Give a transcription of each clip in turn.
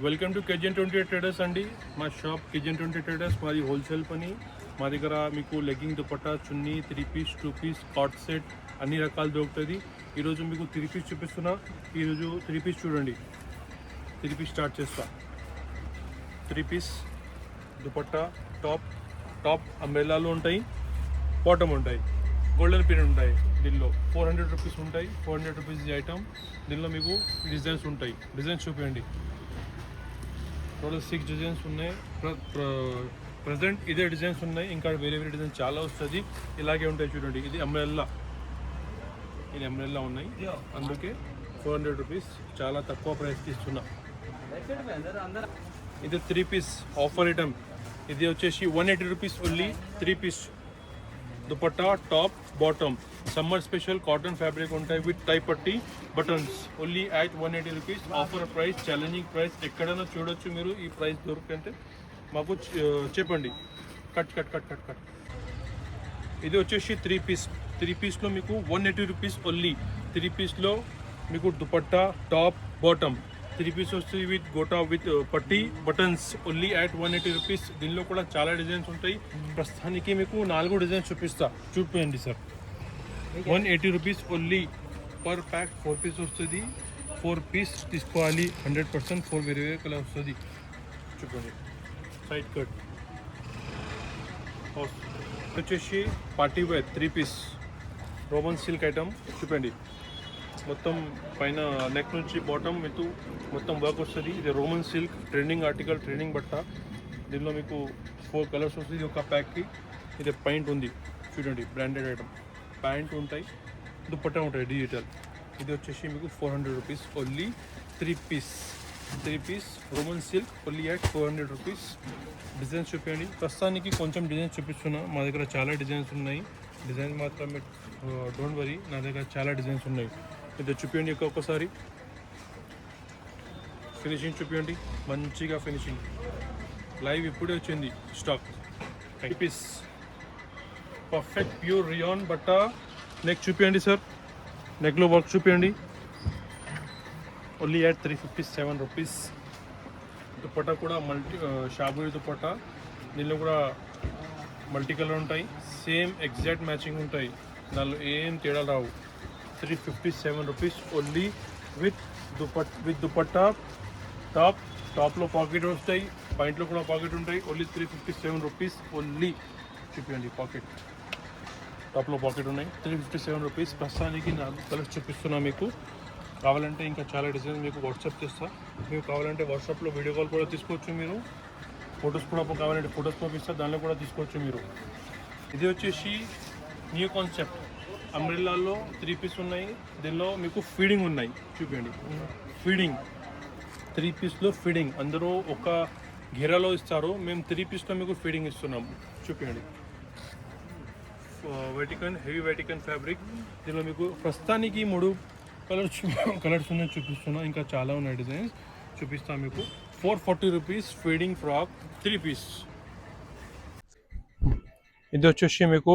Welcome to kitchen 28 traders అండి. మా shop kitchen 28 traders. మాది హోల్సేల్ పని. మా దగ్గర మీకు లెగ్గింగ్ దుపట్టా, చున్నీ, 3 పీస్, 2 పీస్, కాట్ సెట్ అన్ని రకాలు దొరుకుతుంది. ఈరోజు మీకు 3 పీస్ చూపిస్తున్నా. ఈరోజు 3 పీస్ చూడండి. 3 పీస్ స్టార్ట్ చేస్తా. 3 పీస్ దుపట్టా, టాప్ అంబ్రెల్లాలు ఉంటాయి, బాటమ్ ఉంటాయి, గోల్డెన్ పిన్ ఉంటాయి. దీనిలో 400 రూపీస్ ఉంటాయి. 400 రూపీస్ ఈ ఐటమ్. దీనిలో మీకు డిజైన్స్ ఉంటాయి. డిజైన్స్ చూపించండి. టోటల్ 6 డిజైన్స్ ఉన్నాయి. ప్రజెంట్ ఇదే డిజైన్స్ ఉన్నాయి. ఇంకా వేరే డిజైన్స్ చాలా వస్తుంది. ఇలాగే ఉంటాయి చూడండి. ఇది అంబ్రెల్లా ఉన్నాయి. అందుకే 400 రూపీస్ చాలా తక్కువ ప్రైస్కి ఇస్తున్నా. ఇది 3 పీస్ ఆఫర్ ఐటమ్. ఇది వచ్చేసి 180 rupees only. 3 piece dupatta, top, bottom, summer special cotton fabric ఉంటాయి విత్ టై పట్టి buttons. Only at 180 rupees. Offer price, challenging price. ఎక్కడైనా చూడొచ్చు మీరు. ఈ ప్రైస్ దొరికితే మాకు చెప్పండి. కట్. ఇది వచ్చేసి 3 పీస్. 3 పీస్లో మీకు 180 రూపీస్ ఓన్లీ. 3 పీస్లో మీకు దుపట్టా, టాప్, బాటమ్. 3 పీస్ వస్తుంది విత్ గోటా విత్ పట్టి బటన్స్. Only at 180 rupees. దీనిలో కూడా చాలా డిజైన్స్ ఉంటాయి. ప్రస్తుతానికి మీకు 4 డిజైన్స్ చూపించండి sir. 180 rupees only. Per pack 4 piece వస్తుంది. 4 పీస్ తీసుకోవాలి. 100% 4 వేరే కలర్ వస్తుంది. చూడండి. సైడ్ కట్ వచ్చేసి party wear 3 piece Roman silk item. చూపండి. మొత్తం పైన నెక్ నుంచి బాటమ్ మీకు మొత్తం వర్క్ వస్తుంది. ఇది Roman silk trending article, trending బట్ట. దీనిలో మీకు 4 కలర్స్ వస్తుంది ఒక ప్యాక్కి. ఇది పాయింట్ ఉంది చూడండి. Branded item. ప్యాంట్ ఉంటాయి, దుపట్టా ఉంటాయి డిజిటల్. ఇది వచ్చేసి మీకు 400 rupees only. 3 piece Roman silk only at 400 rupees. Designs చూపించండి. ప్రస్తుతానికి కొంచెం డిజైన్స్ చూపిస్తున్నా. మా దగ్గర చాలా డిజైన్స్ ఉన్నాయి. డిజైన్ మాత్రం డోంట్ వరీ, నా దగ్గర చాలా డిజైన్స్ ఉన్నాయి. ఇది చూపించండి. ఒక్కొక్కసారి ఫినిషింగ్ చూపించండి. మంచిగా ఫినిషింగ్. లైవ్ ఇప్పుడే వచ్చింది stock. 3 piece perfect pure rayon బట్ట. నెక్ చూపించండి సార్. నెక్లో వర్క్ చూపించండి. Only at 357 rupees. దుపట్టా కూడా షాబూరి దుపట్టా. దీనిలో కూడా మల్టీ కలర్ ఉంటాయి. సేమ్ ఎగ్జాక్ట్ మ్యాచింగ్ ఉంటాయి. దానిలో ఏం తేడా రావు. 357 రూపీస్ ఓన్లీ విత్ దుపట్టా, టాప్లో పాకెట్ వస్తాయి, పాయింట్లో కూడా పాకెట్ ఉంటాయి. Only 357 rupees only. చూపించండి. పాకెట్, టాప్లో పాకెట్ ఉన్నాయి. 357 రూపీస్. ప్రస్తుతానికి 4 కలర్స్ చూపిస్తున్నా మీకు. కావాలంటే ఇంకా చాలా డిజైన్స్ మీకు వాట్సాప్ చేస్తా. మీకు కావాలంటే వాట్సాప్లో వీడియో కాల్ కూడా తీసుకోవచ్చు మీరు. ఫొటోస్ కూడా కావాలంటే ఫొటోస్ పంపిస్తా, దానిలో కూడా తీసుకోవచ్చు మీరు. ఇది వచ్చేసి న్యూ కాన్సెప్ట్ అంబ్రెల్లాలో 3 పీస్ ఉన్నాయి. దీనిలో మీకు ఫీడింగ్ ఉన్నాయి. చూపించండి. ఫీడింగ్ 3 పీస్లో ఫీడింగ్. అందరూ ఒక ఘెరాలో ఇస్తారు, మేము 3 పీస్లో మీకు ఫీడింగ్ ఇస్తున్నాము. చూపించండి. Heavy Vatican fabric. దీనిలో మీకు ప్రస్తుతానికి 3 కలర్స్ ఉన్నాయి చూపిస్తున్నా. ఇంకా చాలా ఉన్నాయి డిజైన్స్ చూపిస్తాను మీకు. 440 రూపీస్ ఫీడింగ్ ఫ్రాక్ 3 పీస్. ఇది వచ్చేసి మీకు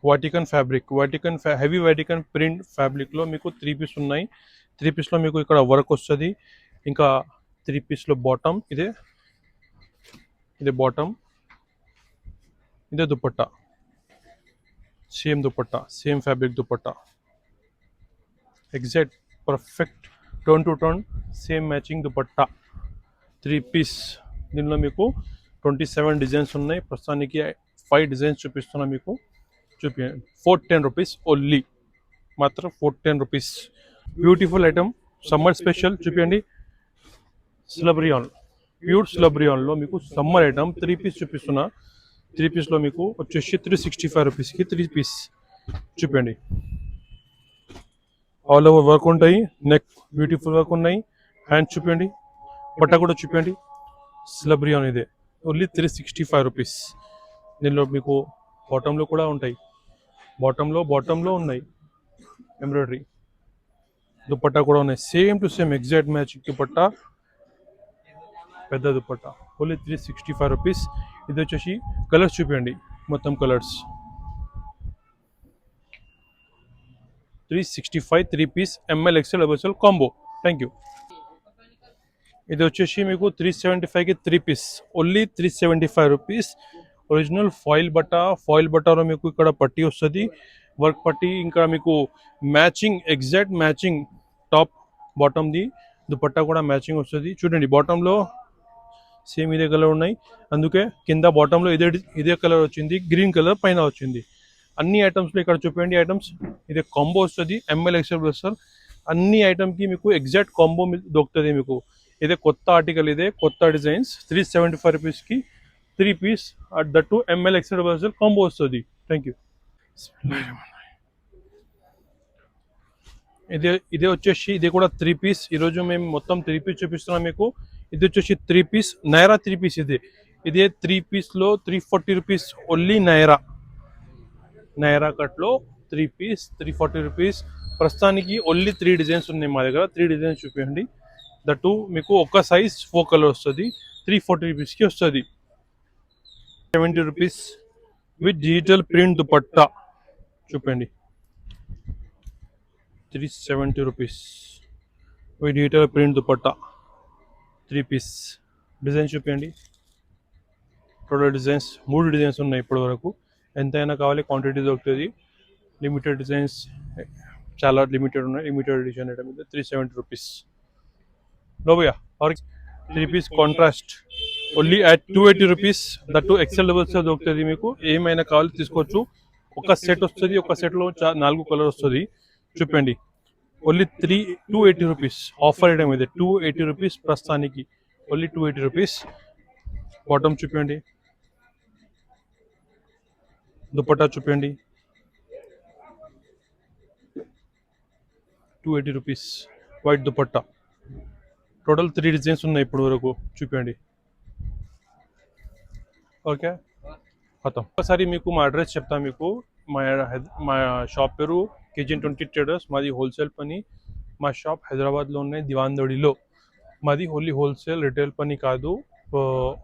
Vatican fabric, heavy Vatican print ఫ్యాబ్రిక్లో మీకు 3 పీస్ ఉన్నాయి. 3 పీస్లో మీకు ఇక్కడ వర్క్ వస్తుంది. ఇంకా 3 పీస్లో బాటమ్. ఇదే బాటమ్, ఇదే dupatta. Same dupatta, same fabric dupatta. Exact perfect tone to tone same matching dupatta. 3 piece. దీనిలో మీకు 27 డిజైన్స్ ఉన్నాయి. ప్రస్తుతానికి 5 డిజైన్స్ చూపిస్తున్నా మీకు. 410 రూపీస్ ఓన్లీ. మాత్రం 410 rupees. Beautiful item, summer special. చూపించండి. స్లబ్రియాన్, ప్యూర్ స్లబ్రియాన్లో మీకు సమ్మర్ ఐటమ్ 3 పీస్ చూపిస్తున్నా. 3 పీస్లో మీకు వచ్చేసి 365 రూపీస్కి 3 పీస్. చూపించండి. ఆల్ ఓవర్ వర్క్ ఉంటాయి. నెక్ బ్యూటిఫుల్ వర్క్ ఉన్నాయి. హ్యాండ్ చూపించండి. బట్ట కూడా చూపించండి. స్లబ్రియాన్ ఇదే ఓన్లీ 365 రూపీస్. దీనిలో మీకు బాటంలో కూడా ఉంటాయి. బాటంలో ఉన్నాయి ఎంబ్రాయిడరీ. దుపట్టా కూడా ఉన్నాయి. Same to same exact matching dupatta, పెద్ద దుపట్టా. Only 365 rupees. ఇది వచ్చేసి కలర్స్ చూపించండి. మొత్తం colours 365 3 piece ML XL combo. Thank you. ఇది వచ్చేసి మీకు 375కి 3 piece, only 375 rupees. Original foil బట్టలో మీకు ఇక్కడ పట్టీ వస్తుంది, వర్క్ పట్టీ. ఇంకా మీకు మ్యాచింగ్, ఎగ్జాక్ట్ మ్యాచింగ్ టాప్ బాటమ్ది దుపట్టా కూడా మ్యాచింగ్ వస్తుంది. చూడండి బాటంలో సేమ్ ఇదే కలర్ ఉన్నాయి, అందుకే కింద బాటంలో ఇదే కలర్ వచ్చింది, గ్రీన్ కలర్ పైన వచ్చింది. అన్ని ఐటమ్స్లో ఇక్కడ చూపండి ఐటమ్స్. ఇదే కాంబో వస్తుంది, ఎంఎల్ ఎక్స్ఎల్ సార్. అన్ని ఐటమ్కి మీకు ఎగ్జాక్ట్ కాంబో దొరుకుతుంది మీకు. ఇదే కొత్త ఆర్టికల్, ఇదే కొత్త డిజైన్స్. 375 రూపీస్కి 3 piece at the to ML XL combo వస్తుంది. Thank you. ఇదే వచ్చేసి ఇది కూడా 3 పీస్. ఈరోజు మేము మొత్తం 3 పీస్ చూపిస్తున్నాం మీకు. ఇది వచ్చేసి 3 పీస్ నైరా 3 పీస్. ఇదే 3 పీస్లో 340 రూపీస్ ఓన్లీ నైరా కట్లో 3 పీస్ 340 రూపీస్. ప్రస్తుతానికి ఓన్లీ 3 డిజైన్స్ ఉన్నాయి మా దగ్గర. 3 డిజైన్స్ చూపించండి. దట్టు మీకు ఒక సైజ్ 4 కలర్ వస్తుంది, 340 రూపీస్కి వస్తుంది. 70 rupees with digital print dupatta చూపండి. 370 rupees with digital print dupatta 3 piece. Designs చూపించండి. టోటల్ డిజైన్స్ 3 డిజైన్స్ ఉన్నాయి ఇప్పటి వరకు. ఎంతైనా కావాలి, క్వాంటిటీ దొరుకుతుంది. లిమిటెడ్ డిజైన్స్ చాలా లిమిటెడ్ ఉన్నాయి. లిమిటెడ్ ఎడిషన్ ఐటమ్ మీద 370 రూపీస్. లోబయ్యా or 3 piece contrast only at 280 rupees. దట్టు ఎక్సెల్ లెవెల్స్ దొరుకుతుంది మీకు. ఏమైనా కావాలి తీసుకోవచ్చు. ఒక సెట్ వస్తుంది, ఒక సెట్లో 4 కలర్ వస్తుంది. చూపండి. ఓన్లీ 280 రూపీస్ ఆఫర్ ఐటమ్ ఇది. 280 రూపీస్ ప్రస్తుతానికి, ఓన్లీ 280 రూపీస్. బాటమ్ చూపండి, దుపట్టా చూపండి. 280 rupees white dupatta. Total 3 designs ఉన్నాయి ఇప్పటి వరకు. చూపండి. ఓకే ఖతం. ఒకసారి మీకు మా అడ్రస్ చెప్తాను మీకు. మా షాప్ పేరు KGN 20 ట్రేడర్స్. మాది హోల్సేల్ పని. మా షాప్ హైదరాబాద్లో ఉన్నాయి, దివాందడిలో. మాది ఓన్లీ హోల్సేల్, రిటైల్ పని కాదు.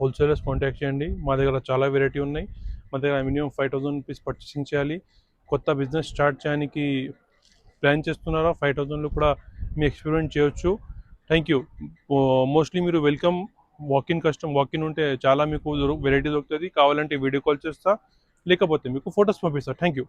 హోల్సేలర్స్ కాంటాక్ట్ చేయండి. మా దగ్గర చాలా వెరైటీ ఉన్నాయి. మా దగ్గర మినిమం 5000 రూపీస్ పర్చేసింగ్ చేయాలి. కొత్త బిజినెస్ స్టార్ట్ చేయడానికి ప్లాన్ చేస్తున్నారా, 5000లో కూడా మీ ఎక్స్పెరిమెంట్ చేయొచ్చు. Thank you. మోస్ట్లీ మీరు వెల్కమ్. వాకిన్ ఉంటే చాలా మీకు వెరైటీ దొరుకుతుంది. కావాలంటే వీడియో కాల్ చేస్తా, లేకపోతే మీకు ఫొటోస్ పంపిస్తా. Thank you.